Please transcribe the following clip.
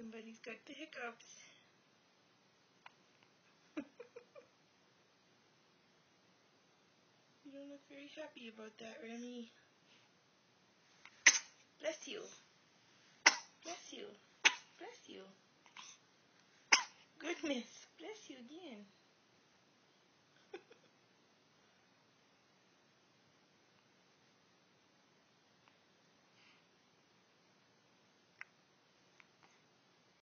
Somebody's got the hiccups. You don't look very happy about that, Remy. Bless you. Bless you. Bless you. Goodness. Bless you again.